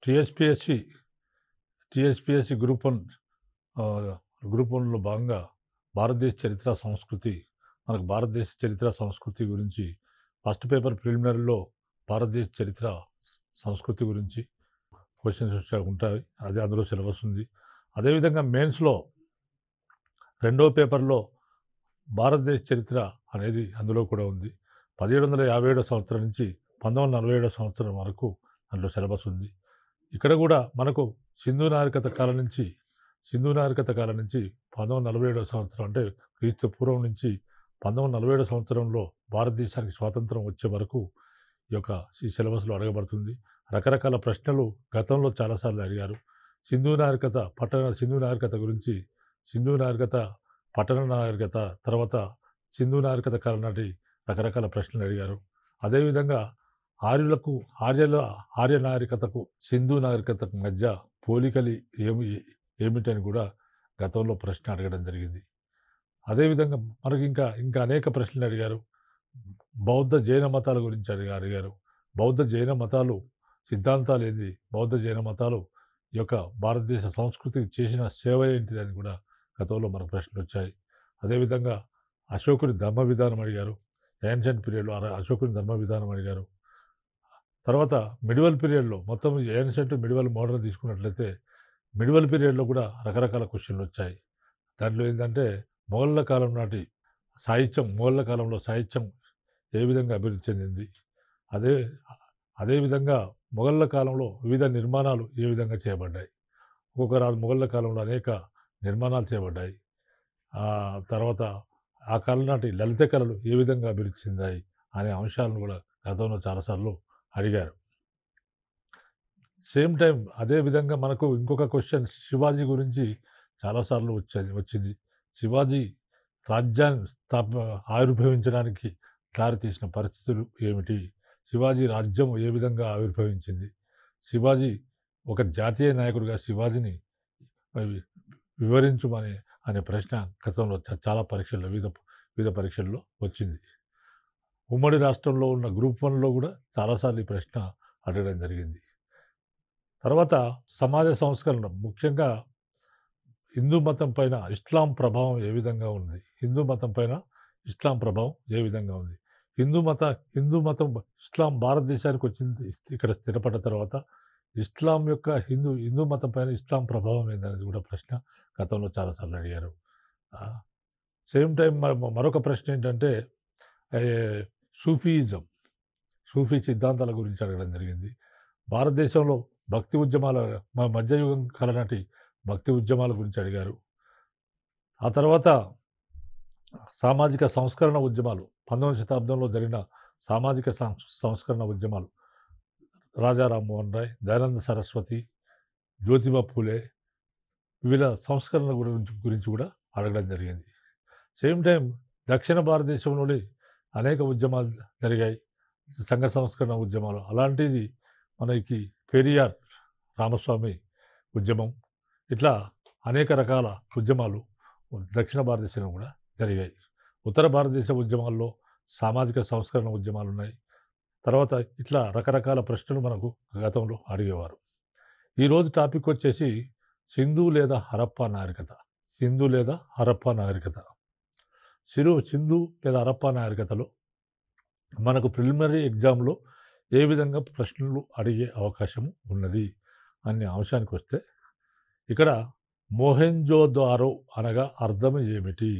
TSPSC, TSPSC group 1లో భాగంగా భారతదేశ చరిత్ర, సంస్కృతి మనకు భారతదేశ చరిత్ర, సంస్కృతి గురించి ఫస్ట్ పేపర్ ప్రిలిమినరీలో భారతదేశ చరిత్ర, సంస్కృతి గురించి క్వెషన్స్ ఉంటాయి. అది అందులో సిలబస్ ఉంది. అదేవిధంగా మెయిన్స్‌లో రెండో పేపర్‌లో భారతదేశ చరిత్ర అనేది అందులో కూడా ఉంది. 1757 సంవత్సరం నుంచి 1947 సంవత్సరం వరకు అందులో సిలబస్ ఉంది. ఇక్కడ కూడా మనకు సింధు నాగరికత కాలం నుంచి 1947 సంవత్సరం అంటే క్రీస్తు పూర్వం నుంచి 1947 సంవత్సరంలో భారతదేశానికి స్వాతంత్రం వచ్చే వరకు ఈ సిలబస్లో అడగబడుతుంది. రకరకాల ప్రశ్నలు గతంలో చాలాసార్లు అడిగారు. సింధు నాగరికత గురించి, సింధు నాగరికత, పట్టణ నాగరికత, తర్వాత సింధు నాగరికత కాలం నాటి రకరకాల ప్రశ్నలు అడిగారు. అదేవిధంగా ఆర్య నాగరికతకు సింధు నాగరికతకు మధ్య పోలికలు ఏమిటని కూడా గతంలో ప్రశ్న అడగడం జరిగింది. అదేవిధంగా మనకి ఇంకా అనేక ప్రశ్నలు అడిగారు. బౌద్ధ జైన మతాల గురించి అడిగారు. బౌద్ధ జైన మతాలు సిద్ధాంతాలు ఏంది, బౌద్ధ జైన మతాలు ఈ యొక్క భారతదేశ సంస్కృతికి చేసిన సేవ ఏంటిదని కూడా గతంలో మనకు ప్రశ్నలు వచ్చాయి. అదేవిధంగా అశోకుని ధర్మ విధానం అడిగారు. ఏన్షియంట్ పీరియడ్లో అశోకుని ధర్మ విధానం అడిగారు. తర్వాత మిడివల్ పీరియడ్లో మొత్తం ఏన్షియంట్, మిడివల్, మోడర్న్ తీసుకున్నట్లయితే మిడివల్ పీరియడ్లో కూడా రకరకాల క్వశ్చన్లు వచ్చాయి. దాంట్లో ఏంటంటే మొఘలుల కాలం నాటి మొఘలుల కాలంలో సాహిత్యం ఏ విధంగా అభివృద్ధి చెందింది, అదేవిధంగా మొఘలుల కాలంలో వివిధ నిర్మాణాలు ఏ విధంగా చేయబడ్డాయి, మొఘలుల కాలంలో అనేక నిర్మాణాలు చేయబడ్డాయి. తర్వాత ఆ కాలం నాటి లలిత కళలు ఏ విధంగా అభివృద్ధి చెందాయి అనే అంశాలను కూడా గతంలో చాలాసార్లు అడిగారు. సేమ్ టైం అదేవిధంగా మనకు ఇంకొక క్వశ్చన్ శివాజీ గురించి చాలాసార్లు వచ్చింది. శివాజీ రాజ్యాన్ని ఆవిర్భవించడానికి దారితీసిన పరిస్థితులు ఏమిటి, శివాజీ రాజ్యం ఏ విధంగా ఆవిర్భవించింది, శివాజీ ఒక జాతీయ నాయకుడిగా శివాజీని వివరించమని అనే ప్రశ్న గతంలో చాలా పరీక్షల్లో వివిధ పరీక్షల్లో వచ్చింది. ఉమ్మడి రాష్ట్రంలో ఉన్న గ్రూప్ 1లో కూడా చాలాసార్లు ఈ ప్రశ్న అడగడం జరిగింది. తర్వాత సమాజ సంస్కరణ, ముఖ్యంగా హిందూ మతం పైన ఇస్లాం ప్రభావం ఏ విధంగా ఉంది, ఇస్లాం భారతదేశానికి వచ్చింది, ఇక్కడ స్థిరపడ్డ తర్వాత హిందూ మతం పైన ఇస్లాం ప్రభావం ఏందనేది కూడా ప్రశ్న గతంలో చాలాసార్లు అడిగారు. సేమ్ టైం మరొక ప్రశ్న ఏంటంటే సూఫీ సిద్ధాంతాల గురించి అడగడం జరిగింది. భారతదేశంలో భక్తి ఉద్యమాల మధ్యయుగం కాలం నాటి భక్తి ఉద్యమాల గురించి అడిగారు. ఆ తర్వాత సామాజిక సంస్కరణ ఉద్యమాలు, 19వ శతాబ్దంలో జరిగిన సామాజిక సంస్కరణ ఉద్యమాలు, రాజా రామ్మోహన్ రాయ్, దయానంద సరస్వతి, జ్యోతిబా పూలే, వివిధ సంస్కరణ గురించి కూడా అడగడం జరిగింది. సేమ్ టైం దక్షిణ భారతదేశంలోని అనేక ఉద్యమాలు జరిగాయి, సంఘ సంస్కరణ ఉద్యమాలు. అలాంటిది మనకి పెరియార్ రామస్వామి ఉద్యమం, ఇట్లా అనేక రకాల ఉద్యమాలు దక్షిణ భారతదేశంలో కూడా జరిగాయి. ఉత్తర భారతదేశ ఉద్యమాల్లో సామాజిక సంస్కరణ ఉద్యమాలు ఉన్నాయి. తర్వాత ఇట్లా రకరకాల ప్రశ్నలు మనకు గతంలో అడిగేవారు. ఈరోజు టాపిక్ వచ్చేసి సింధు లేదా హరప్పా నాగరికత. సింధు లేదా హరప్పా నాగరికతలో మనకు ప్రిలిమినరీ ఎగ్జామ్లో ఏ విధంగా ప్రశ్నలు అడిగే అవకాశం ఉన్నది అనే అంశానికి వస్తే, ఇక్కడ మొహెంజోదారో అనగా అర్థం ఏమిటి,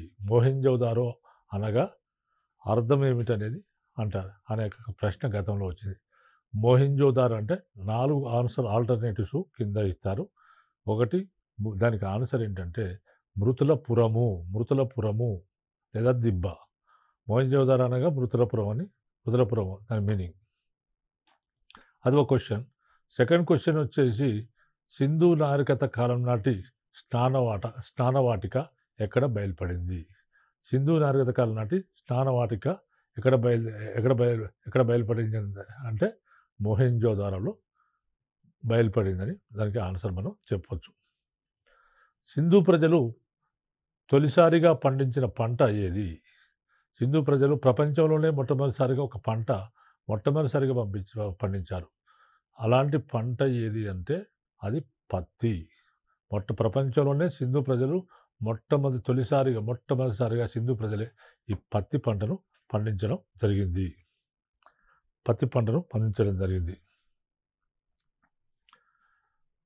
అనేది అంటారు అనే ప్రశ్న గతంలో వచ్చింది. మొహెంజోదారో అంటే 4 ఆల్టర్నేటివ్స్ కింద ఇస్తారు. ఒకటి, దానికి ఆన్సర్ ఏంటంటే మృతుల పురము లేదా దిబ్బ. మొహెంజోదారో అనగా మృతులపురం దాని మీనింగ్. అది ఒక క్వశ్చన్. సెకండ్ క్వశ్చన్ వచ్చేసి సింధు నాగరికత కాలం నాటి స్నానవాటిక ఎక్కడ బయలుపడింది. సింధు నాగరికత కాలం నాటి స్నానవాటిక ఎక్కడ బయలుపడింది అంటే మొహెంజోదారోలో బయలుపడిందని దానికి ఆన్సర్ మనం చెప్పవచ్చు. సింధు ప్రజలు తొలిసారిగా పండించిన పంట ఏది? సింధు ప్రజలు ప్రపంచంలోనే మొట్టమొదటిసారిగా పండించారు. అలాంటి పంట ఏది అంటే అది పత్తి. ప్రపంచంలోనే సింధు ప్రజలు మొట్టమొదటిసారిగా సింధు ప్రజలే ఈ పత్తి పంటను పండించడం జరిగింది.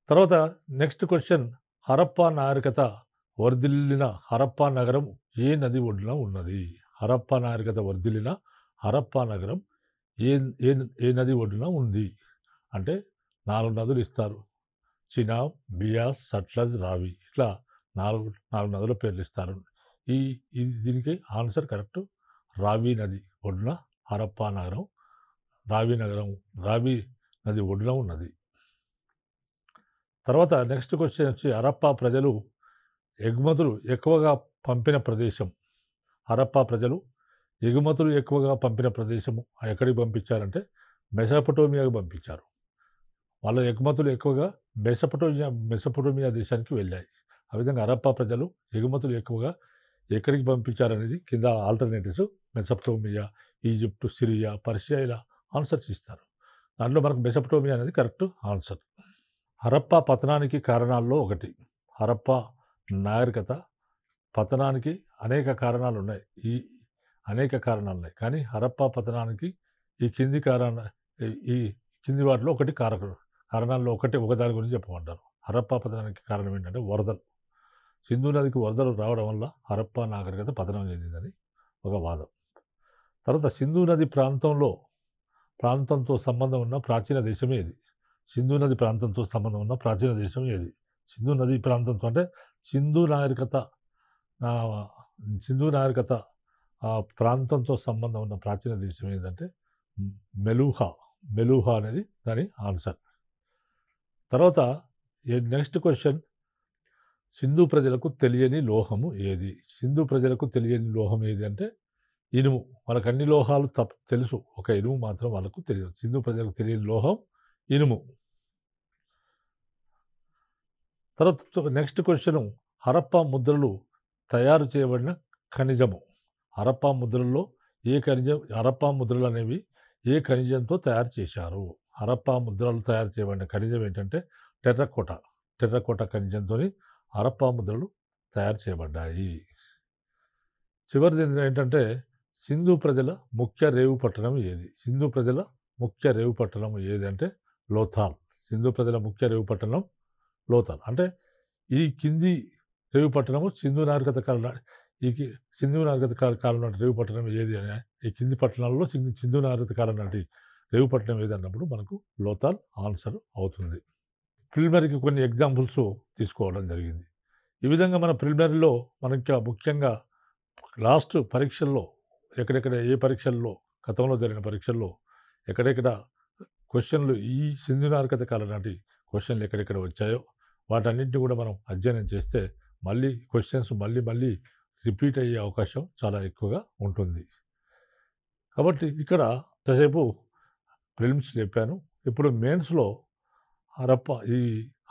తర్వాత నెక్స్ట్ క్వశ్చన్, హరప్పా నాగరికత వర్ధిల్లిన హరప్పా నగరం ఏ నది ఒడ్డున ఉన్నది? హరప్పా నాగరికత వర్ధిల్లిన హరప్పా నగరం ఏ ఏ ఏ నది ఒడ్డున ఉంది అంటే 4 నదులు ఇస్తారు. చినాబ్, బియాస్, సట్లజ్, రావి, ఇట్లా 4 నదుల పేర్లు ఇస్తారు. దీనికి ఆన్సర్ కరెక్ట్. రావి నది ఒడ్డున హరప్పా నగరం, రావి నది ఒడ్డున ఉన్నది. తర్వాత నెక్స్ట్ క్వశ్చన్ వచ్చి, హరప్పా ప్రజలు ఎగుమతులు ఎక్కువగా పంపిన ప్రదేశం. హరప్పా ప్రజలు ఎగుమతులు ఎక్కువగా పంపిన ప్రదేశము ఎక్కడికి పంపించారంటే మెసొపొటేమియాకు పంపించారు. వాళ్ళ ఎగుమతులు ఎక్కువగా మెసొపొటేమియా దేశానికి వెళ్ళాయి. ఆ విధంగా హరప్పా ప్రజలు ఎగుమతులు ఎక్కువగా ఎక్కడికి పంపించారనేది కింద alternatives Mesopotamia, Egypt, Syria, Persia ఇలా ఆన్సర్స్ ఇస్తారు. దాంట్లో మనకు మెసొపొటేమియా అనేది కరెక్ట్ ఆన్సర్. హరప్పా పతనానికి కారణాల్లో ఒకటి. హరప్పా నాగరికత పతనానికి అనేక కారణాలు ఉన్నాయి. కానీ హరప్పా పతనానికి ఈ కింది వాటిలో ఒకటి కారణాల్లో ఒకదాని గురించి చెప్పమంటారు. హరప్పా పతనానికి కారణం ఏంటంటే వరదలు. సింధు నదికి వరదలు రావడం వల్ల హరప్పా నాగరికత పతనం చెందిందని ఒక వాదం. తర్వాత సింధు నది ప్రాంతంతో సంబంధం ఉన్న ప్రాచీన దేశమే ఇది. సింధు నది ప్రాంతంతో సంబంధం ఉన్న ప్రాచీన దేశం ఏది? సింధు నది ప్రాంతంతో అంటే సింధు నాగరికత ప్రాంతంతో సంబంధం ఉన్న ప్రాచీన దేశం ఏంటంటే మెలూహా అనేది దాని ఆన్సర్. తర్వాత నెక్స్ట్ క్వశ్చన్, సింధు ప్రజలకు తెలియని లోహము ఏది? సింధు ప్రజలకు తెలియని లోహం ఏది అంటే ఇనుము. వాళ్ళకి అన్ని లోహాలు తెలుసు, ఒక ఇనుము మాత్రం వాళ్ళకు తెలియదు. సింధు ప్రజలకు తెలియని లోహం ఇనుము. తర్వాత నెక్స్ట్ క్వశ్చన్, హరప్పా ముద్రలు తయారు చేయబడిన ఖనిజము. హరప్పా ముద్రలు అనేవి ఏ ఖనిజంతో తయారు చేశారు? హరప్పా ముద్రలు తయారు చేయబడిన ఖనిజం ఏంటంటే టెర్రకోట ఖనిజంతో హరప్పా ముద్రలు తయారు చేయబడ్డాయి. చివరిది ఏంటంటే సింధు ప్రజల ముఖ్య రేవు పట్టణం ఏది? సింధు ప్రజల ముఖ్య రేవు పట్టణం ఏది అంటే లోథాల్. సింధు ప్రజల ముఖ్య రేవు పట్టణం లోథాల్. అంటే ఈ కింది రేవు పట్టణము సింధు నాగరికత కాలం నాటి రేవు పట్టణం ఏది అని, ఈ కింది పట్టణాల్లో సింధు నాగరికత కాలం నాటి రేవు పట్టణం ఏది అన్నప్పుడు మనకు లోథాల్ ఆన్సర్ అవుతుంది. ప్రిలిమినరీకి కొన్ని ఎగ్జాంపుల్స్ తీసుకోవడం జరిగింది. ఈ విధంగా మన ప్రిలిమినరీలో మనకి ముఖ్యంగా లాస్ట్ పరీక్షల్లో ఎక్కడెక్కడ ఏ పరీక్షల్లో గతంలో జరిగిన పరీక్షల్లో ఎక్కడెక్కడ క్వశ్చన్లు ఈ సింధు నాగరికత కాలం నాటి క్వశ్చన్లు ఎక్కడెక్కడ వచ్చాయో వాటన్నింటినీ కూడా మనం అధ్యయనం చేస్తే మళ్ళీ క్వశ్చన్స్ మళ్ళీ రిపీట్ అయ్యే అవకాశం చాలా ఎక్కువగా ఉంటుంది. కాబట్టి ఇక్కడ ఇంతసేపు ప్రిలిమ్స్ చెప్పాను. ఇప్పుడు మెయిన్స్లో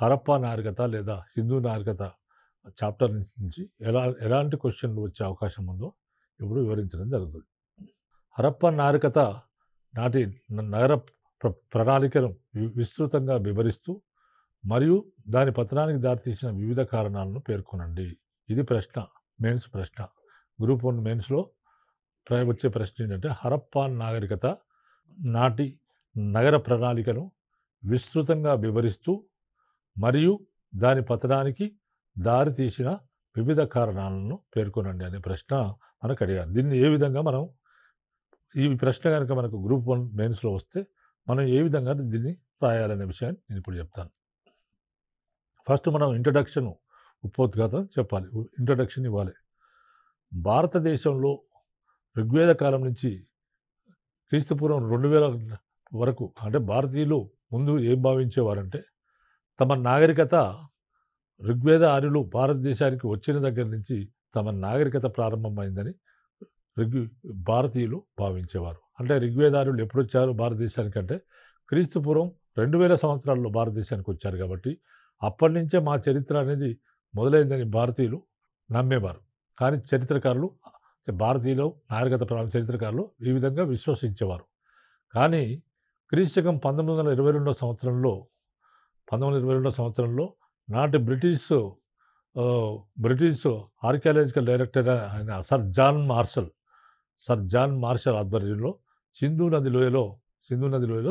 హరప్పా నాగరికత లేదా సింధు నాగరికత చాప్టర్ నుంచి ఎలాంటి క్వశ్చన్లు వచ్చే అవకాశం ఉందో ఇప్పుడు వివరించడం జరుగుతుంది. హరప్పా నాగరికత నాటి నగర ప్రణాళికను విస్తృతంగా వివరిస్తూ మరియు దాని పతనానికి దారితీసిన వివిధ కారణాలను పేర్కొనండి. ఇది ప్రశ్న, మెయిన్స్ ప్రశ్న. గ్రూప్ 1 మెయిన్స్లో వచ్చే ప్రశ్న ఏంటంటే హరప్పా నాగరికత నాటి నగర ప్రణాళికను విస్తృతంగా వివరిస్తూ మరియు దాని పతనానికి దారితీసిన వివిధ కారణాలను పేర్కొనండి అనే ప్రశ్న మనకు అడిగారు. దీన్ని ఏ విధంగా మనం ఈ ప్రశ్న కనుక మనకు గ్రూప్ 1 మెయిన్స్లో వస్తే మనం ఏ విధంగా దీన్ని రాయాలనే విషయాన్ని నేను ఇప్పుడు చెప్తాను. ఫస్ట్ మనం ఇంట్రడక్షన్ ఉపోద్ఘాతం చెప్పాలి, ఇంట్రడక్షన్ ఇవ్వాలి. భారతదేశంలో ఋగ్వేద కాలం నుంచి క్రీస్తుపూర్వం 2000 వరకు అంటే భారతీయులు ముందు ఏం భావించేవారంటే తమ నాగరికత ఋగ్వేద ఆర్యులు భారతదేశానికి వచ్చిన దగ్గర నుంచి తమ నాగరికత ప్రారంభమైందని భారతీయులు భావించేవారు. అంటే ఋగ్వేదారులు ఎప్పుడు వచ్చారు భారతదేశానికి అంటే క్రీస్తుపూర్వం 2000 సంవత్సరాల్లో భారతదేశానికి వచ్చారు. కాబట్టి అప్పటి నుంచే మా చరిత్ర అనేది మొదలైందని భారతీయులు నమ్మేవారు. కానీ చరిత్రకారులు భారతీయులు నాగరికత చరిత్రకారులు ఈ విధంగా విశ్వసించేవారు. కానీ క్రీస్తకం 1922 సంవత్సరంలో నాటి బ్రిటిష్ ఆర్కియాలజికల్ డైరెక్టర్ అయిన సర్ జాన్ మార్షల్ ఆధ్వర్యంలో సింధు నది లోయలో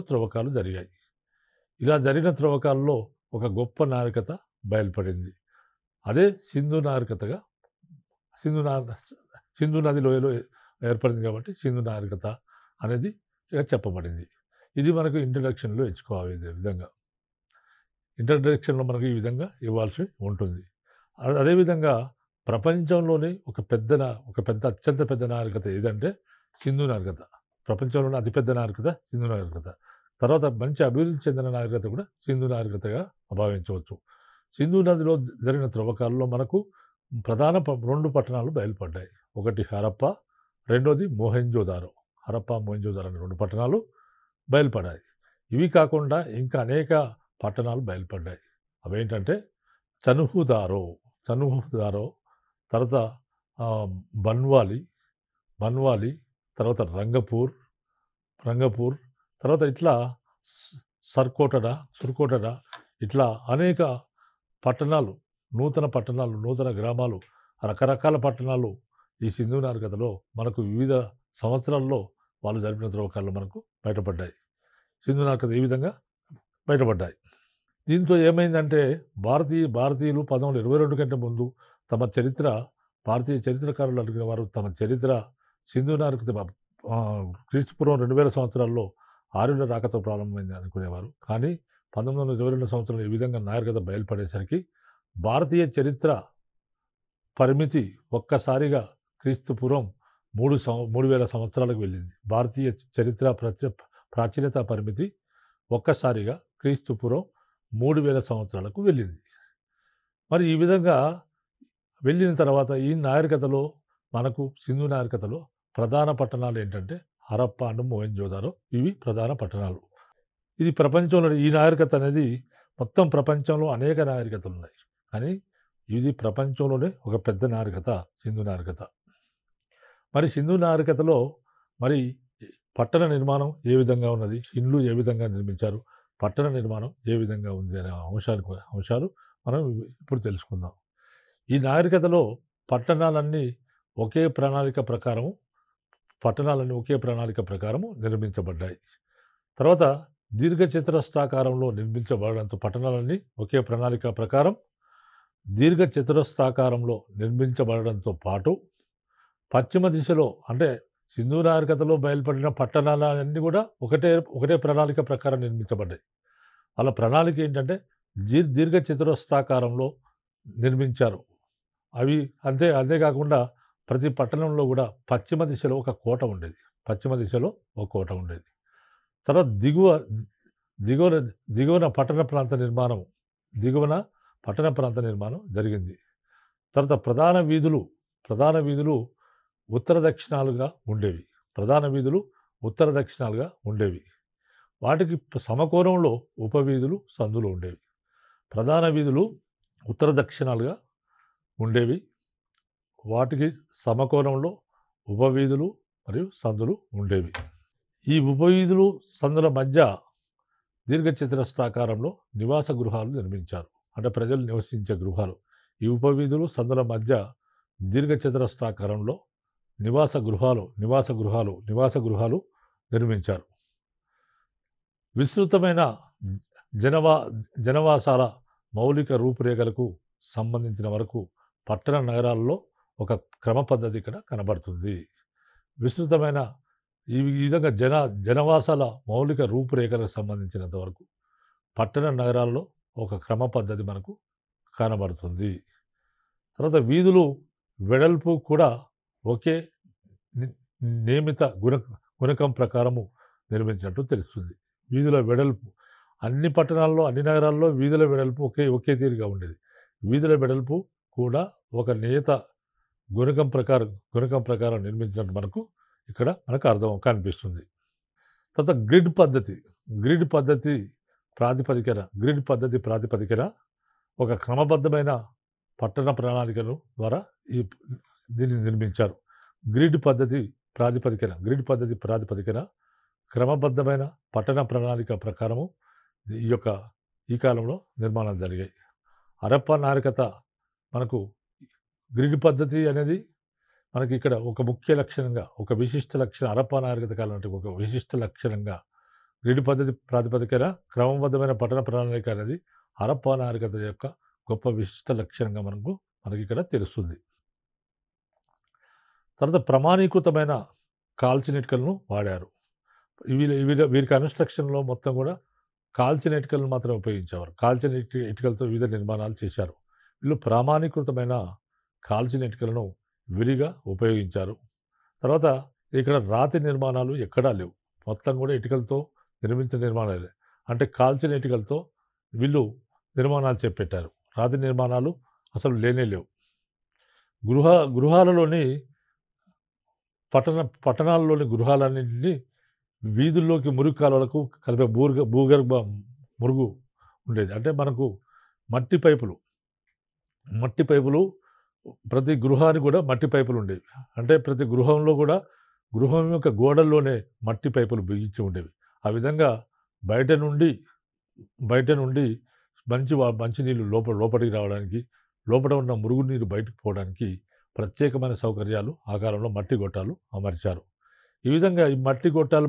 త్రవ్వకాలు జరిగాయి. ఇలా జరిగిన త్రవ్వకాల్లో ఒక గొప్ప నాగరికత బయలుపడింది. అదే సింధు నది లోయలో ఏర్పడింది కాబట్టి సింధు నాగరికత అనేది చెప్పబడింది. ఇది మనకు ఇంట్రడక్షన్లో ఇచ్చుకోవాలి. ఇదే విధంగా ఇంట్రడక్షన్లో మనకు ఈ విధంగా ఇవ్వాల్సి ఉంటుంది. అదేవిధంగా ప్రపంచంలోనే ఒక అత్యంత పెద్ద నాగరికత ఏదంటే సింధు నాగరికత. ప్రపంచంలోనే అతిపెద్ద నాగరికత సింధు నాగరికత. తర్వాత మంచి అభివృద్ధి చెందిన నాగరికత కూడా సింధు నాగరికతగా భావించవచ్చు. సింధు నదిలో జరిగిన త్రవ్వకాల్లో మనకు ప్రధాన 2 పట్టణాలు బయలుపడ్డాయి. ఒకటి హరప్ప, రెండోది మొహెంజోదారో. హరప్ప, మొహెంజోదారో అనే 2 పట్టణాలు బయలుపడ్డాయి. ఇవి కాకుండా ఇంకా అనేక పట్టణాలు బయలుపడ్డాయి. అవేంటంటే చనుహుదారో, తర్వాత బన్వాలి, తర్వాత రంగపూర్, తర్వాత ఇట్లా సుర్కోటడ ఇట్లా అనేక పట్టణాలు, నూతన గ్రామాలు, రకరకాల పట్టణాలు ఈ సింధు నాగరికతలో మనకు వివిధ సంవత్సరాల్లో వాళ్ళు జరిపిన త్రవ్వకాల్లో మనకు బయటపడ్డాయి. సింధు నాగరికత ఈ విధంగా బయటపడ్డాయి. దీంతో ఏమైందంటే భారతీయులు 1922 కంటే ముందు భారతీయ చరిత్రకారులు అడిగిన వారు తమ చరిత్ర సింధు నాగరికత క్రీస్తుపూర్వం 2000 సంవత్సరాల్లో ఆర్యుల రాకతో ప్రారంభమైంది అనుకునేవారు. కానీ 1922 సంవత్సరంలో ఈ విధంగా నాగరికత బయలుపడేసరికి భారతీయ చరిత్ర పరిమితి ఒక్కసారిగా క్రీస్తుపూర్వం 3000 సంవత్సరాలకు వెళ్ళింది. భారతీయ చరిత్ర ప్రాచీనత పరిమితి ఒక్కసారిగా క్రీస్తుపూర్వం 3000 సంవత్సరాలకు వెళ్ళింది. మరి ఈ విధంగా వెళ్ళిన తర్వాత ఈ నాగరికతలో మనకు సింధు నాగరికతలో ప్రధాన పట్టణాలు ఏంటంటే హరప్ప అండ్ మొహెంజోదారో. ఇవి ప్రధాన పట్టణాలు. ఇది ప్రపంచంలో ఈ నాగరికత అనేది మొత్తం ప్రపంచంలో అనేక నాగరికతలు ఉన్నాయి. కానీ ఇది ప్రపంచంలోనే ఒక పెద్ద నాగరికత సింధు నాగరికత. మరి సింధు నాగరికతలో మరి పట్టణ నిర్మాణం ఏ విధంగా ఉన్నది, ఇండ్లు ఏ విధంగా నిర్మించారు, పట్టణ నిర్మాణం ఏ విధంగా ఉంది అనే అంశాలు మనం ఇప్పుడు తెలుసుకుందాం. ఈ నాగరికతలో పట్టణాలన్నీ ఒకే ప్రణాళిక ప్రకారము నిర్మించబడ్డాయి. తర్వాత దీర్ఘచతురస్రాకారంలో నిర్మించబడడంతో పట్టణాలన్నీ ఒకే ప్రణాళిక ప్రకారం దీర్ఘచతురస్రాకారంలో నిర్మించబడడంతో పాటు పశ్చిమ దిశలో అంటే సింధు నాగరికతలో బయలుపడిన పట్టణాలన్నీ కూడా ఒకటే ప్రణాళిక ప్రకారం నిర్మించబడ్డాయి. వాళ్ళ ప్రణాళిక ఏంటంటే దీర్ఘచతురస్రాకారంలో నిర్మించారు. అవి అంతేకాకుండా ప్రతి పట్టణంలో కూడా పశ్చిమ దిశలో ఒక కోట ఉండేది. తర్వాత దిగువన పట్టణ ప్రాంత నిర్మాణం జరిగింది. తర్వాత ప్రధాన వీధులు ఉత్తర దక్షిణాలుగా ఉండేవి. వాటికి సమకోణంలో ఉపవీధులు, సందులు ఉండేవి. ప్రధాన వీధులు ఉత్తర దక్షిణాలుగా ఉండేవి. వాటికి సమకోణంలో ఉపవీధులు మరియు సందులు ఉండేవి. ఈ ఉపవీధులు, సందుల మధ్య దీర్ఘచతురస్రాకారంలో నివాస గృహాలు నిర్మించారు. అంటే ప్రజలు నివసించే గృహాలు. ఈ ఉపవీధులు, సందుల మధ్య దీర్ఘచతురస్రాకారంలో నివాస గృహాలు నిర్మించారు. విస్తృతమైన జనవాసాల మౌలిక రూపురేఖలకు సంబంధించిన వరకు పట్టణ నగరాల్లో ఒక క్రమ పద్ధతి ఇక్కడ కనబడుతుంది. విస్తృతమైన ఈ విధంగా జనవాసాల మౌలిక రూపురేఖలకు సంబంధించినంత వరకు పట్టణ నగరాల్లో ఒక క్రమ పద్ధతి మనకు కనబడుతుంది. తర్వాత వీధులు వెడల్పు కూడా ఒకే నియమిత గుణకం ప్రకారము నిర్మించినట్టు తెలుస్తుంది. వీధుల వెడల్పు అన్ని పట్టణాల్లో, అన్ని నగరాల్లో వీధుల వెడల్పు ఒకే తీరుగా ఉండేది. వీధుల వెడల్పు కూడా ఒక నియత గుణకం ప్రకారం నిర్మించినట్టు మనకు కనిపిస్తుంది. తర్వాత గ్రిడ్ పద్ధతి ప్రాతిపదికన ఒక క్రమబద్ధమైన పట్టణ ప్రణాళికను ద్వారా దీన్ని నిర్మించారు. గ్రిడ్ పద్ధతి ప్రాతిపదికన క్రమబద్ధమైన పట్టణ ప్రణాళిక ప్రకారము ఈ యొక్క ఈ కాలంలో నిర్మాణాలు జరిగాయి. హరప్పా నాగరికత మనకు గ్రిడ్ పద్ధతి అనేది మనకి ఇక్కడ ఒక ముఖ్య లక్షణంగా, ఒక విశిష్ట లక్షణం, హరప్పా నాగరికత కాలం అంటే ఒక విశిష్ట లక్షణంగా గ్రిడ్ పద్ధతి ప్రాతిపదికన క్రమబద్ధమైన పట్టణ ప్రణాళిక అనేది హరప్పా నాగరికత యొక్క గొప్ప విశిష్ట లక్షణంగా మనకి ఇక్కడ తెలుస్తుంది. తర్వాత ప్రమాణీకృతమైన కాల్చిన ఇటుకలను వాడారు. వీరి కన్స్ట్రక్షన్లో మొత్తం కూడా కాల్చిన ఇటుకలను మాత్రమే ఉపయోగించేవారు. కాల్చిన ఇటుకలతో వివిధ నిర్మాణాలు చేశారు. వీళ్ళు ప్రామాణీకృతమైన కాల్చిన ఇటుకలను విరిగా ఉపయోగించారు. తర్వాత ఇక్కడ రాతి నిర్మాణాలు ఎక్కడా లేవు. మొత్తం కూడా ఇటుకలతో నిర్మించిన నిర్మాణాలే. అంటే కాల్చిన ఇటుకలతో వీళ్ళు నిర్మాణాలు చేపట్టారు. రాతి నిర్మాణాలు అసలు లేనే లేవు. గృహాలలోని పట్టణాల్లోని గృహాలన్నింటినీ వీధుల్లోకి మురుగు కాలువలకు కలిపే భూగర్భ మురుగు ఉండేది. అంటే మనకు మట్టి పైపులు ప్రతి గృహానికి కూడా మట్టి పైపులు ఉండేవి. అంటే ప్రతి గృహంలో కూడా గృహం యొక్క గోడల్లోనే మట్టి పైపులు బిగించి ఉండేవి. ఆ విధంగా బయట నుండి మంచినీళ్ళు లోపలికి రావడానికి, లోపల ఉన్న మురుగునీరు బయటకు పోవడానికి ప్రత్యేకమైన సౌకర్యాలు ఆ కాలంలో మట్టి గొట్టాలు అమర్చారు. ఈ విధంగా ఈ మట్టి గొట్టాలు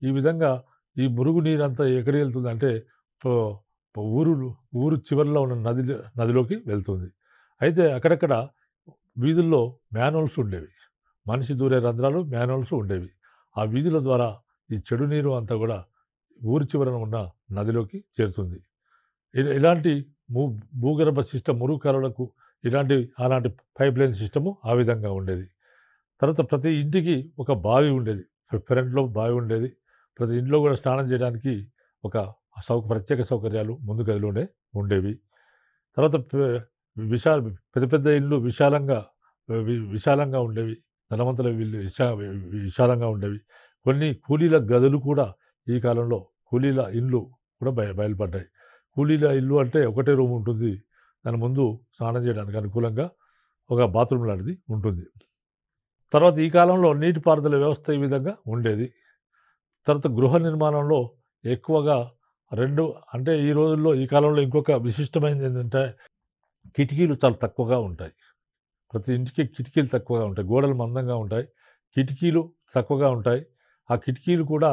ఈ విధంగా ఈ మురుగునీరంతా ఎక్కడికి వెళ్తుందంటే ఊరు చివరిలో ఉన్న నదిలోకి వెళ్తుంది. అయితే అక్కడక్కడ వీధుల్లో మ్యాన్హోల్స్ ఉండేవి. మనిషి దూరే రంధ్రాలు, మ్యాన్హోల్స్ ఉండేవి. ఆ వీధుల ద్వారా ఈ చెడు నీరు అంతా కూడా ఊరి చివరన ఉన్న నదిలోకి చేరుతుంది. ఇలాంటి భూగర్భ సిస్టమ్, మురుగు కాలువలకు అలాంటి పైప్ లైన్ సిస్టము ఆ విధంగా ఉండేది. తర్వాత ప్రతి ఇంటికి ఒక బావి ఉండేది. ఫ్రంట్లో బావి ఉండేది. ప్రతి ఇంట్లో కూడా స్నానం చేయడానికి ఒక ప్రత్యేక సౌకర్యాలు ముందు గదిలోనే ఉండేవి. తర్వాత పెద్ద పెద్ద ఇళ్ళు విశాలంగా ఉండేవి. ధనవంతుల ఇల్లు విశాలంగా ఉండేవి. కొన్ని కూలీల గదులు కూడా ఈ కాలంలో కూలీల ఇళ్ళు కూడా బయలుపడ్డాయి. కూలీల ఇల్లు అంటే ఒకటే రూమ్ ఉంటుంది. దాని ముందు స్నానం చేయడానికి అనుకూలంగా ఒక బాత్రూమ్ లాంటిది ఉంటుంది. తర్వాత ఈ కాలంలో నీటిపారుదల వ్యవస్థ ఈ విధంగా ఉండేది. తర్వాత గృహ నిర్మాణంలో ఎక్కువగా అంటే ఈ రోజుల్లో ఈ కాలంలో ఇంకొక విశిష్టమైనది ఏంటంటే కిటికీలు చాలా తక్కువగా ఉంటాయి. ప్రతి ఇంటికి కిటికీలు తక్కువగా ఉంటాయి. గోడలు మందంగా ఉంటాయి, కిటికీలు తక్కువగా ఉంటాయి. ఆ కిటికీలు కూడా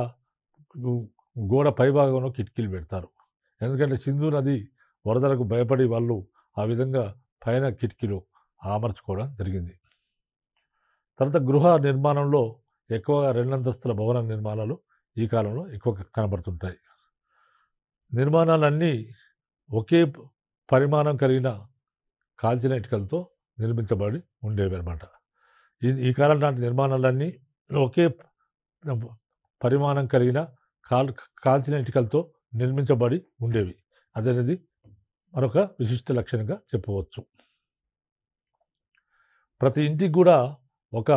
గోడ పైభాగంలో కిటికీలు పెడతారు. ఎందుకంటే సింధు నది వరదలకు భయపడి వాళ్ళు ఆ విధంగా పైన కిటికీలు అమర్చుకోవడం జరిగింది. తర్వాత గృహ నిర్మాణంలో ఎక్కువగా 2 అంతస్తుల భవన నిర్మాణాలు ఈ కాలంలో ఎక్కువగా కనబడుతుంటాయి. నిర్మాణాలన్నీ ఒకే పరిమాణం కలిగిన కాల్చిన ఇటుకలతో నిర్మించబడి ఉండేవి అన్నమాట. ఈ కాలం నాటి నిర్మాణాలన్నీ ఒకే పరిమాణం కలిగిన కాల్చిన ఇటుకలతో నిర్మించబడి ఉండేవి. అదనేది మరొక విశిష్ట లక్షణంగా చెప్పవచ్చు. ప్రతి ఇంటికి కూడా ఒక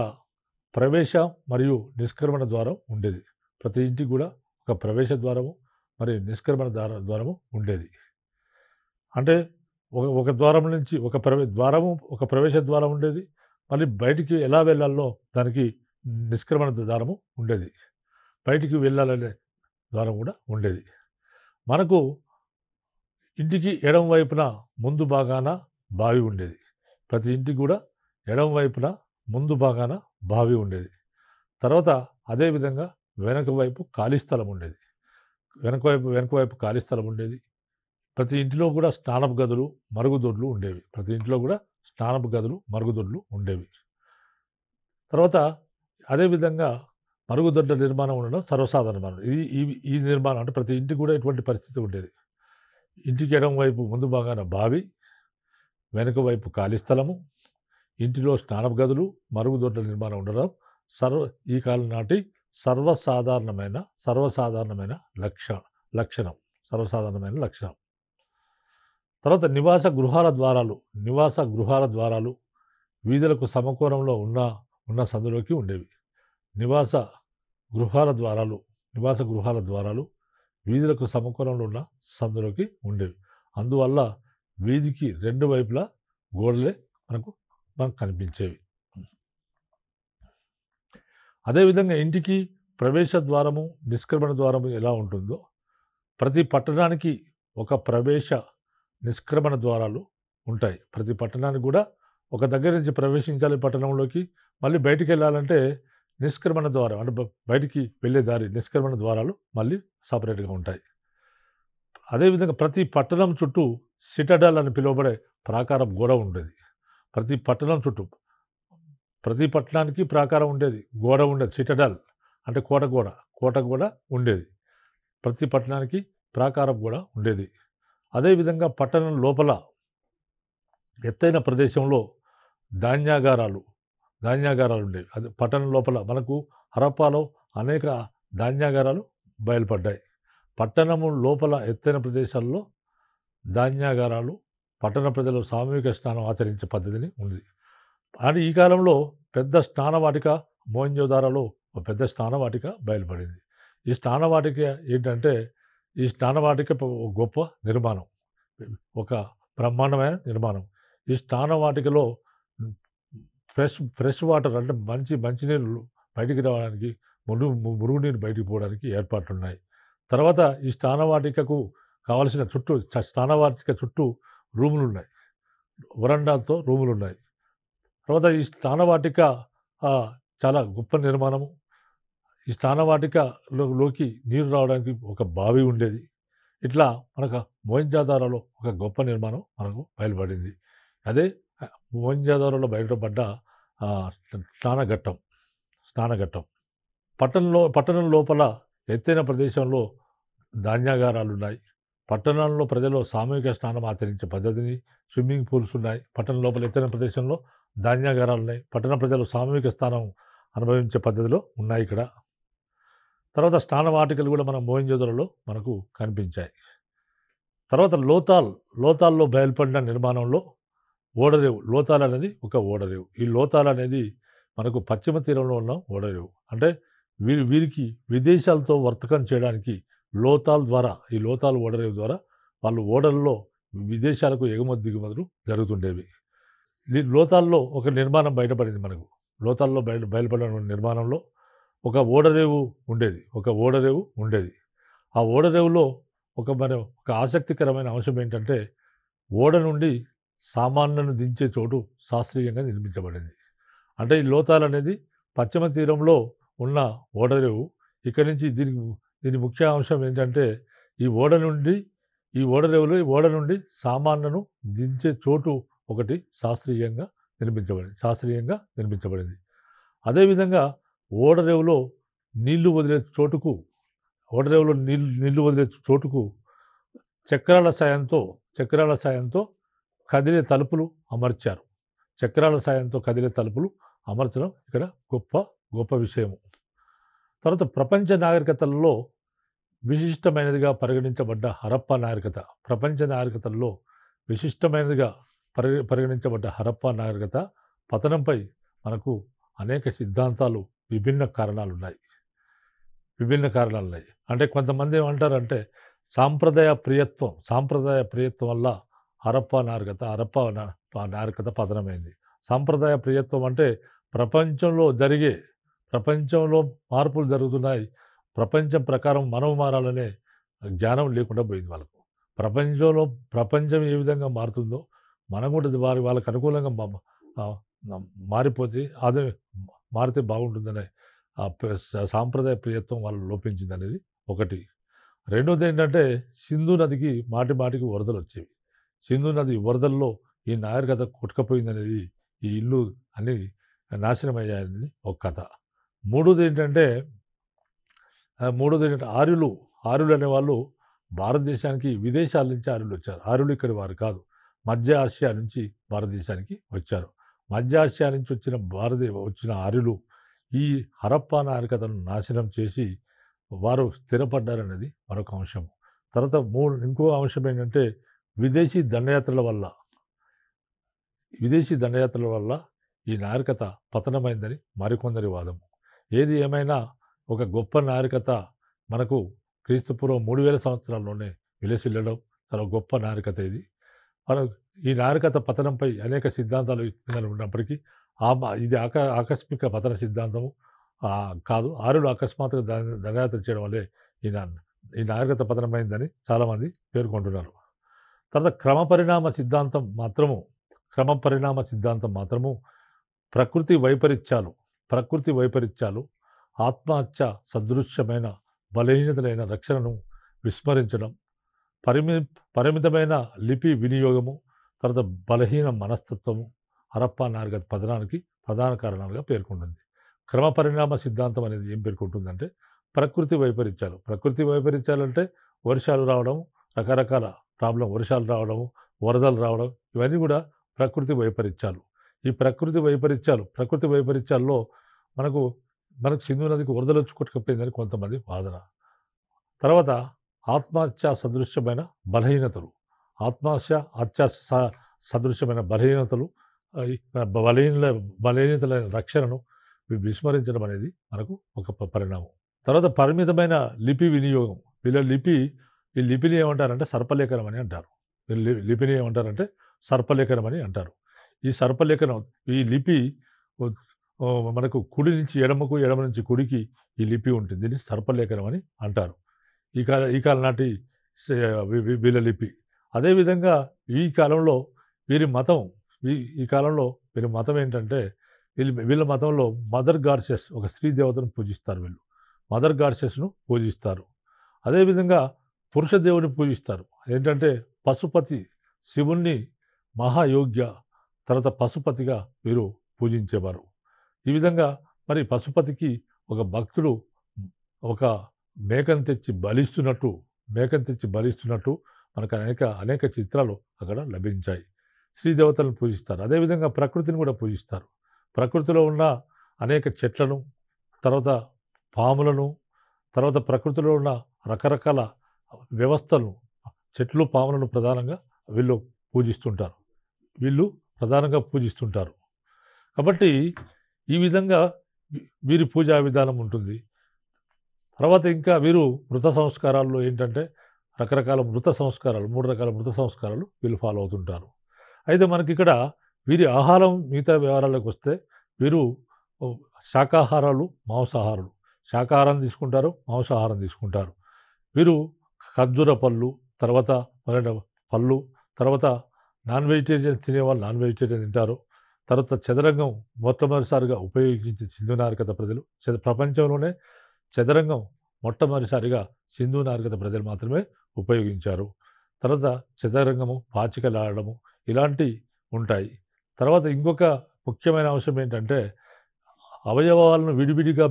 ప్రవేశ మరియు నిష్క్రమణ ద్వారం ఉండేది. ప్రతి ఇంటికి కూడా ఒక ప్రవేశ ద్వారము మరియు నిష్క్రమణ ద్వారము ఉండేది. అంటే ఒక ద్వారం నుంచి ఒక ప్రవేశ ద్వారం ఉండేది. మళ్ళీ బయటికి ఎలా వెళ్ళాలో దానికి నిష్క్రమణ ద్వారము ఉండేది. బయటికి వెళ్ళాలనే ద్వారం కూడా ఉండేది. మనకు ఇంటికి ఎడమ వైపున ముందు భాగాన బావి ఉండేది. ప్రతి ఇంటికి కూడా ఎడమ వైపున ముందు భాగాన బావి ఉండేది. తర్వాత అదేవిధంగా వెనక వైపు ఖాళీ స్థలం ఉండేది. వెనక వైపు ఖాళీ స్థలం ఉండేది. ప్రతి ఇంటిలో కూడా స్నానపు గదులు, మరుగుదొడ్లు ఉండేవి. ప్రతి ఇంట్లో కూడా స్నానపు గదులు, మరుగుదొడ్లు ఉండేవి. తర్వాత అదేవిధంగా మరుగుదొడ్ల నిర్మాణం ఉండడం సర్వసాధారణం. ఈ నిర్మాణం అంటే ప్రతి ఇంటికి కూడా ఇటువంటి పరిస్థితి ఉండేది. ఇంటికి ఎడమ వైపు ముందు భాగాన బావి, వెనుక వైపు ఖాళీ స్థలము, ఇంటిలో స్నానపు గదులు, మరుగుదొడ్ల నిర్మాణం ఉండడం ఈ కాలం నాటి సర్వసాధారణమైన లక్షణం. తర్వాత నివాస గృహాల ద్వారాలు వీధులకు సమకోణంలో ఉన్న సందులోకి ఉండేవి. నివాస గృహాల ద్వారాలు వీధులకు సమకోణంలో ఉన్న సందులోకి ఉండేవి. అందువల్ల వీధికి 2 వైపులా గోడలే మనకు కనిపించేవి. అదేవిధంగా ఇంటికి ప్రవేశ ద్వారము, నిష్క్రమణ ద్వారము ఎలా ఉంటుందో ప్రతి పట్టణానికి ఒక ప్రవేశ, నిష్క్రమణ ద్వారాలు ఉంటాయి. ప్రతి పట్టణానికి కూడా ఒక దగ్గర నుంచి ప్రవేశించాలి పట్టణంలోకి, మళ్ళీ బయటికి వెళ్ళాలంటే నిష్క్రమణ ద్వారం అంటే బయటికి వెళ్ళే దారి నిష్క్రమణ ద్వారాలు మళ్ళీ సపరేట్గా ఉంటాయి. అదేవిధంగా ప్రతి పట్టణం చుట్టూ సిటడల్ అని పిలువబడే ప్రాకారం గోడ ఉండేది. ప్రతి పట్టణం చుట్టూ ప్రతి పట్టణానికి ప్రాకారం ఉండేది, గోడ ఉండేది. సిటడల్ అంటే కోట గోడ ఉండేది. ప్రతి పట్టణానికి ప్రాకారం కూడా ఉండేది. అదేవిధంగా పట్టణం లోపల ఎత్తైన ప్రదేశంలో ధాన్యాగారాలు ఉండేవి. అది పట్టణం లోపల మనకు హరప్పాలో అనేక ధాన్యాగారాలు బయలుపడ్డాయి. పట్టణము లోపల ఎత్తైన ప్రదేశాల్లో ధాన్యాగారాలు పట్టణ ప్రజలు సామూహిక స్నానం ఆచరించే పద్ధతిని ఉంది. అని ఈ కాలంలో పెద్ద స్నానవాటిక మోహెంజోదారోలో ఒక పెద్ద స్నానవాటిక బయలుపడింది. ఈ స్నానవాటిక ఏంటంటే ఈ స్నానవాటిక ఒక గొప్ప నిర్మాణం, ఒక బ్రహ్మాండమైన నిర్మాణం. ఈ స్నానవాటికలో ఫ్రెష్ వాటర్ అంటే మంచినీళ్ళు బయటికి రావడానికి, మురుగునీరు బయటికి పోవడానికి ఏర్పాట్లున్నాయి. తర్వాత ఈ స్నానవాటికకు కావలసిన స్నానవాటిక చుట్టూ రూములున్నాయి, వరండాలతో రూములున్నాయి. తర్వాత ఈ స్నానవాటిక చాలా గొప్ప నిర్మాణము. ఈ స్నానవాటికలోకి నీరు రావడానికి ఒక బావి ఉండేది. ఇట్లా మనకు మోహెంజోదారోలో ఒక గొప్ప నిర్మాణం మనకు బయలుపడింది. అదే మోహెంజోదారోలో బయటపడ్డ స్నానఘట్టం. పట్టణం లోపల ఎత్తైన ప్రదేశంలో ధాన్యాగారాలు ఉన్నాయి. పట్టణంలో ప్రజలు సామూహిక స్నానం ఆచరించే పద్ధతిని, స్విమ్మింగ్ పూల్స్ ఉన్నాయి. పట్టణం లోపల ఎత్తైన ప్రదేశంలో ధాన్యాగారాలు ఉన్నాయి. పట్టణ ప్రజలు సామూహిక స్నానం అనుభవించే పద్ధతిలో ఉన్నాయి ఇక్కడ. తర్వాత స్నానవాటికలు కూడా మన మోహెంజోదారోలో మనకు కనిపించాయి. తర్వాత లోతాల్లో బయలుపడిన నిర్మాణంలో ఓడరేవు. లోతాల్ అనేది ఒక ఓడరేవు. ఈ లోతాల్ అనేది మనకు పశ్చిమ తీరంలో ఉన్న ఓడరేవు. అంటే వీరికి విదేశాలతో వర్తకం చేయడానికి ఈ లోతాల్ ఓడరేవు ద్వారా వాళ్ళు ఓడల్లో విదేశాలకు ఎగుమతి దిగుమతులు జరుగుతుండేవి. లోతాల్లో ఒక నిర్మాణం బయటపడింది మనకు. లోతాల్లో బయలుపడిన నిర్మాణంలో ఒక ఓడరేవు ఉండేది. ఆ ఓడరేవులో ఒక ఆసక్తికరమైన అంశం ఏంటంటే ఓడ నుండి సామాన్లను దించే చోటు శాస్త్రీయంగా నిర్మించబడింది. అంటే ఈ లోతాల్ అనేది పశ్చిమ తీరంలో ఉన్న ఓడరేవు. ఇక్కడి నుంచి దీని ముఖ్య అంశం ఏంటంటే ఈ ఓడ నుండి సామాన్లను దించే చోటు ఒకటి శాస్త్రీయంగా నిర్మించబడింది. అదేవిధంగా ఓడరేవులో నీళ్లు వదిలే చోటుకు చక్రాల సాయంతో కదిలే తలుపులు అమర్చారు. అమర్చడం ఇక్కడ గొప్ప విషయము. తర్వాత ప్రపంచ నాగరికతల్లో విశిష్టమైనదిగా పరిగణించబడ్డ హరప్పా నాగరికత పతనంపై మనకు అనేక సిద్ధాంతాలు, విభిన్న కారణాలున్నాయి. అంటే కొంతమంది ఏమంటారంటే సాంప్రదాయ ప్రియత్వం వల్ల హరప్పా నాగరికత పతనమైంది. సాంప్రదాయ ప్రియత్వం అంటే ప్రపంచంలో మార్పులు జరుగుతున్నాయి, ప్రపంచం ప్రకారం మనం మారాలనే జ్ఞానం లేకుండా పోయింది వాళ్ళకు. ప్రపంచం ఏ విధంగా మారుతుందో మనం కూడా వాళ్ళకు అనుకూలంగా మారితే బాగుంటుందనే సాంప్రదాయ ప్రియత్వం వాళ్ళు లోపించింది అనేది ఒకటి. రెండోది ఏంటంటే సింధు నదికి మాటికి వరదలు వచ్చేవి. సింధు నది వరదల్లో ఈ నాగరికత కొట్టుకపోయిందనేది, ఈ ఇల్లు అన్ని నాశనం అయ్యాయనేది ఒక కథ. మూడోది ఏంటంటే ఆర్యులు అనేవాళ్ళు భారతదేశానికి విదేశాల నుంచి ఆర్యులు వచ్చారు. ఆర్యులు ఇక్కడి వారు కాదు, మధ్య ఆసియా నుంచి భారతదేశానికి వచ్చారు. మధ్య ఆసియా నుంచి వచ్చిన ఆర్యులు ఈ హరప్పా నాగరికతను నాశనం చేసి వారు స్థిరపడ్డారనేది మరొక అంశం. తర్వాత ఇంకో అంశం ఏంటంటే విదేశీ దండయాత్రల వల్ల ఈ నాగరికత పతనమైందని మరికొందరి వాదం. ఏది ఏమైనా ఒక గొప్ప నాగరికత మనకు క్రీస్తుపూర్వం 3000 సంవత్సరాల్లోనే విలసిల్లడం చాలా గొప్ప నాగరికత ఇది. ఈ నాగరికత పతనంపై అనేక సిద్ధాంతాలు ఉన్నప్పటికీ ఇది ఆకస్మిక పతన సిద్ధాంతము. కాదు, ఆర్యులు అకస్మాత్తుగా దండయాత్ర చేయడం వల్లే ఈ ఈ నాగరికత పతనమైందని చాలామంది పేర్కొంటున్నారు. తర్వాత క్రమపరిణామ సిద్ధాంతం మాత్రము ప్రకృతి వైపరీత్యాలు, ఆత్మహత్య సదృశ్యమైన బలహీనతలైన రక్షణను విస్మరించడం, పరిమి పరిమితమైన లిపి వినియోగము, తర్వాత బలహీన మనస్తత్వము హరప్పా నాగరికత పతనానికి ప్రధాన కారణాలుగా పేర్కొంటుంది. క్రమపరిణామ సిద్ధాంతం అనేది ఏం పేర్కొంటుందంటే ప్రకృతి వైపరీత్యాలు అంటే వర్షాలు రావడం, రకరకాల వర్షాలు రావడము, వరదలు రావడం, ఇవన్నీ కూడా ప్రకృతి వైపరీత్యాలు. ఈ ప్రకృతి వైపరీత్యాల్లో మనకు సింధు నదికి వరదలు వచ్చి కొట్టుకుపోయిందని కొంతమంది వాదన. తర్వాత ఆత్మహత్య సదృశ్యమైన బలహీనతలు, ఈ బలహీనతలైన రక్షణను విస్మరించడం అనేది మనకు ఒక పరిణామం. తర్వాత పరిమితమైన లిపి వినియోగం. ఈ లిపిని ఏమంటారంటే సర్పలేఖనం అని అంటారు. లిపిని ఏమంటారంటే సర్పలేఖనం అని అంటారు. ఈ లిపి మనకు కుడి నుంచి ఎడమకు, ఎడమ నుంచి కుడికి ఈ లిపి ఉంటుంది. దీన్ని సర్పలేఖనం అని అంటారు. ఈ కాలం నాటి వీళ్ళ లిపి. అదేవిధంగా ఈ కాలంలో వీరి మతం ఏంటంటే వీళ్ళ మతంలో మదర్ గాడ్సెస్, ఒక స్త్రీ దేవతను పూజిస్తారు. వీళ్ళు మదర్ గాడ్సెస్ను పూజిస్తారు. అదేవిధంగా పురుష దేవుని పూజిస్తారు. ఏంటంటే పశుపతి, శివుణ్ణి మహాయోగ్య, తర్వాత పశుపతిగా వీరు పూజించేవారు. ఈ విధంగా మరి పశుపతికి ఒక భక్తుడు ఒక మేకను తెచ్చి బలిస్తున్నట్టు మనకు అనేక చిత్రాలు అక్కడ లభించాయి. స్త్రీ దేవతలను పూజిస్తారు. అదేవిధంగా ప్రకృతిని కూడా పూజిస్తారు. ప్రకృతిలో ఉన్న అనేక చెట్లను, తర్వాత పాములను, తర్వాత ప్రకృతిలో ఉన్న రకరకాల వ్యవస్థలను, చెట్లు, పాములను ప్రధానంగా వీళ్ళు పూజిస్తుంటారు. కాబట్టి ఈ విధంగా వీరి పూజా విధానం ఉంటుంది. తర్వాత ఇంకా వీరు మృత సంస్కారాల్లో ఏంటంటే రకరకాల మృత సంస్కారాలు, 3 రకాల మృత సంస్కారాలు వీళ్ళు ఫాలో అవుతుంటారు. అయితే మనకి ఇక్కడ వీరి ఆహారం మిగతా వ్యవహారాలకు వస్తే వీరు శాకాహారాలు, మాంసాహారులు. శాకాహారం తీసుకుంటారు, మాంసాహారం తీసుకుంటారు. వీరు ఖర్జూర పళ్ళు, తర్వాత పళ్ళు, తర్వాత నాన్ వెజిటేరియన్ తినేవాళ్ళు నాన్ వెజిటేరియన్ తింటారు. తర్వాత చదరంగం మొట్టమొదటిసారిగా ఉపయోగించి సింధు నాగరికత ప్రజలు, ప్రపంచంలోనే చదరంగం మొట్టమొదటిసారిగా సింధు నాగరికత ప్రజలు మాత్రమే ఉపయోగించారు. తర్వాత చదరంగము, పాచికలాడము ఇలాంటివి ఉంటాయి. తర్వాత ఇంకొక ముఖ్యమైన అంశం ఏంటంటే అవయవాలను విడివిడిగా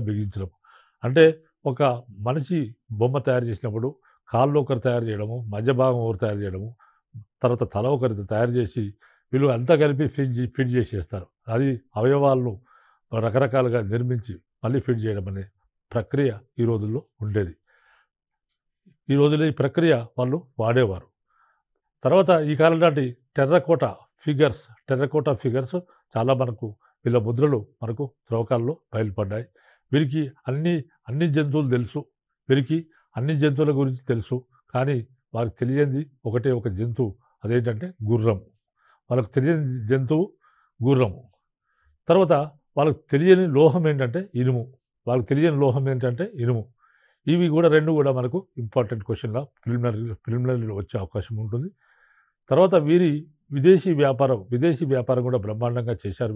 బిగించడం. అంటే ఒక మనిషి బొమ్మ తయారు చేసినప్పుడు కాళ్ళు ఒకరు తయారు చేయడము, మధ్య భాగం ఒకరు తయారు చేయడము, తర్వాత తల ఒకరితో తయారు చేసి వీళ్ళు అంతా కలిపి ఫిట్ చేసేస్తారు. అది అవయవాలను రకరకాలుగా నిర్మించి మళ్ళీ ఫిట్ చేయడం అనే ప్రక్రియ ఈ రోజుల్లో ఉండేది. ఈ రోజుల్లో ఈ ప్రక్రియ వాళ్ళు వాడేవారు. తర్వాత ఈ కాలం నాటి టెర్రకోటా ఫిగర్స్ చాలా మనకు వీళ్ళ ముద్రలు మనకు త్రవ్వకాల్లో బయలుపడ్డాయి. వీరికి అన్ని జంతువులు తెలుసు, వీరికి అన్ని జంతువుల గురించి తెలుసు. కానీ వారికి తెలియనిది ఒకటే ఒక జంతువు, అదేంటంటే గుర్రం. వాళ్ళకు తెలియని జంతువు గుర్రము. తర్వాత వాళ్ళకు తెలియని లోహం ఏంటంటే ఇనుము. ఇవి కూడా 2 కూడా మనకు ఇంపార్టెంట్ క్వశ్చన్గా ప్రిలిమినరీలో వచ్చే అవకాశం ఉంటుంది. తర్వాత వీరి విదేశీ వ్యాపారం కూడా బ్రహ్మాండంగా చేశారు.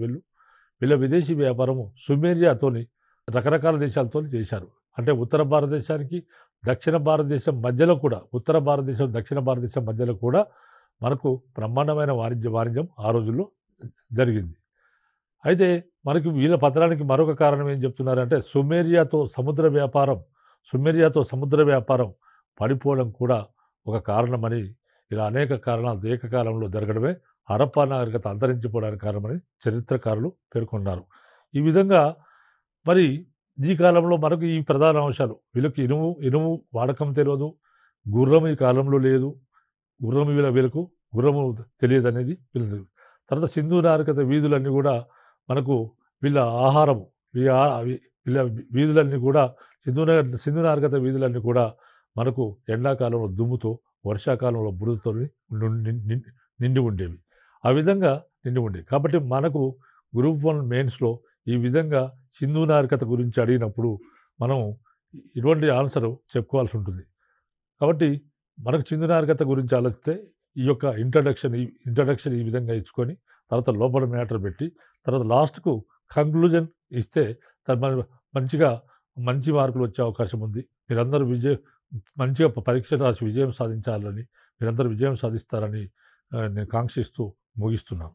వీళ్ళ విదేశీ వ్యాపారము సుమేరియాతోని రకరకాల దేశాలతో చేశారు. అంటే ఉత్తర భారతదేశానికి దక్షిణ భారతదేశం మధ్యలో కూడా, ఉత్తర భారతదేశం దక్షిణ భారతదేశం మధ్యలో కూడా మనకు బ్రహ్మాండమైన వాణిజ్యం ఆ రోజుల్లో జరిగింది. అయితే మనకి వీళ్ళ పతనానికి మరొక కారణం ఏం చెప్తున్నారంటే సుమేరియాతో సముద్ర వ్యాపారం పడిపోవడం కూడా ఒక కారణమని, ఇలా అనేక కారణాలు ఏకకాలంలో జరగడమే హరప్పా నాగరికత అంతరించిపోవడానికి కారణమని చరిత్రకారులు పేర్కొన్నారు. ఈ విధంగా మరి ఈ కాలంలో మనకు ఈ ప్రధాన అంశాలు, వీళ్ళకి ఇనుము వాడకం తెలియదు, గుర్రం ఈ కాలంలో లేదు, వీళ్ళకు గుర్రము తెలియదు అనేది వీళ్ళు. తర్వాత సింధు నాగరికత వీధులన్నీ కూడా మనకు వీళ్ళ ఆహారము, వీళ్ళ వీధులన్నీ కూడా సింధు నాగరికత వీధులన్నీ కూడా మనకు ఎండాకాలంలో దుమ్ముతో, వర్షాకాలంలో బురదతో నిండి ఉండేవి. ఆ విధంగా నిండి ఉండేవి. కాబట్టి మనకు గ్రూప్ 1 మెయిన్స్‌లో ఈ విధంగా సింధు నాగరికత గురించి అడిగినప్పుడు మనం ఇటువంటి ఆన్సర్ చెప్పుకోవాల్సి ఉంటుంది. కాబట్టి మనకు సింధు నాగరికత గురించి ఆలోచిస్తే ఈ యొక్క ఇంట్రడక్షన్ ఈ విధంగా ఇచ్చుకొని తర్వాత లోపల మ్యాటర్ పెట్టి తర్వాత లాస్ట్‌కు కంక్లూజన్ ఇస్తే మంచిగా మంచి మార్కులు వచ్చే అవకాశం ఉంది. మీరందరూ మంచిగా పరీక్ష రాసి విజయం సాధించాలని, మీరందరూ విజయం సాధిస్తారని నేను కాంక్షిస్తూ ముగిస్తున్నాను.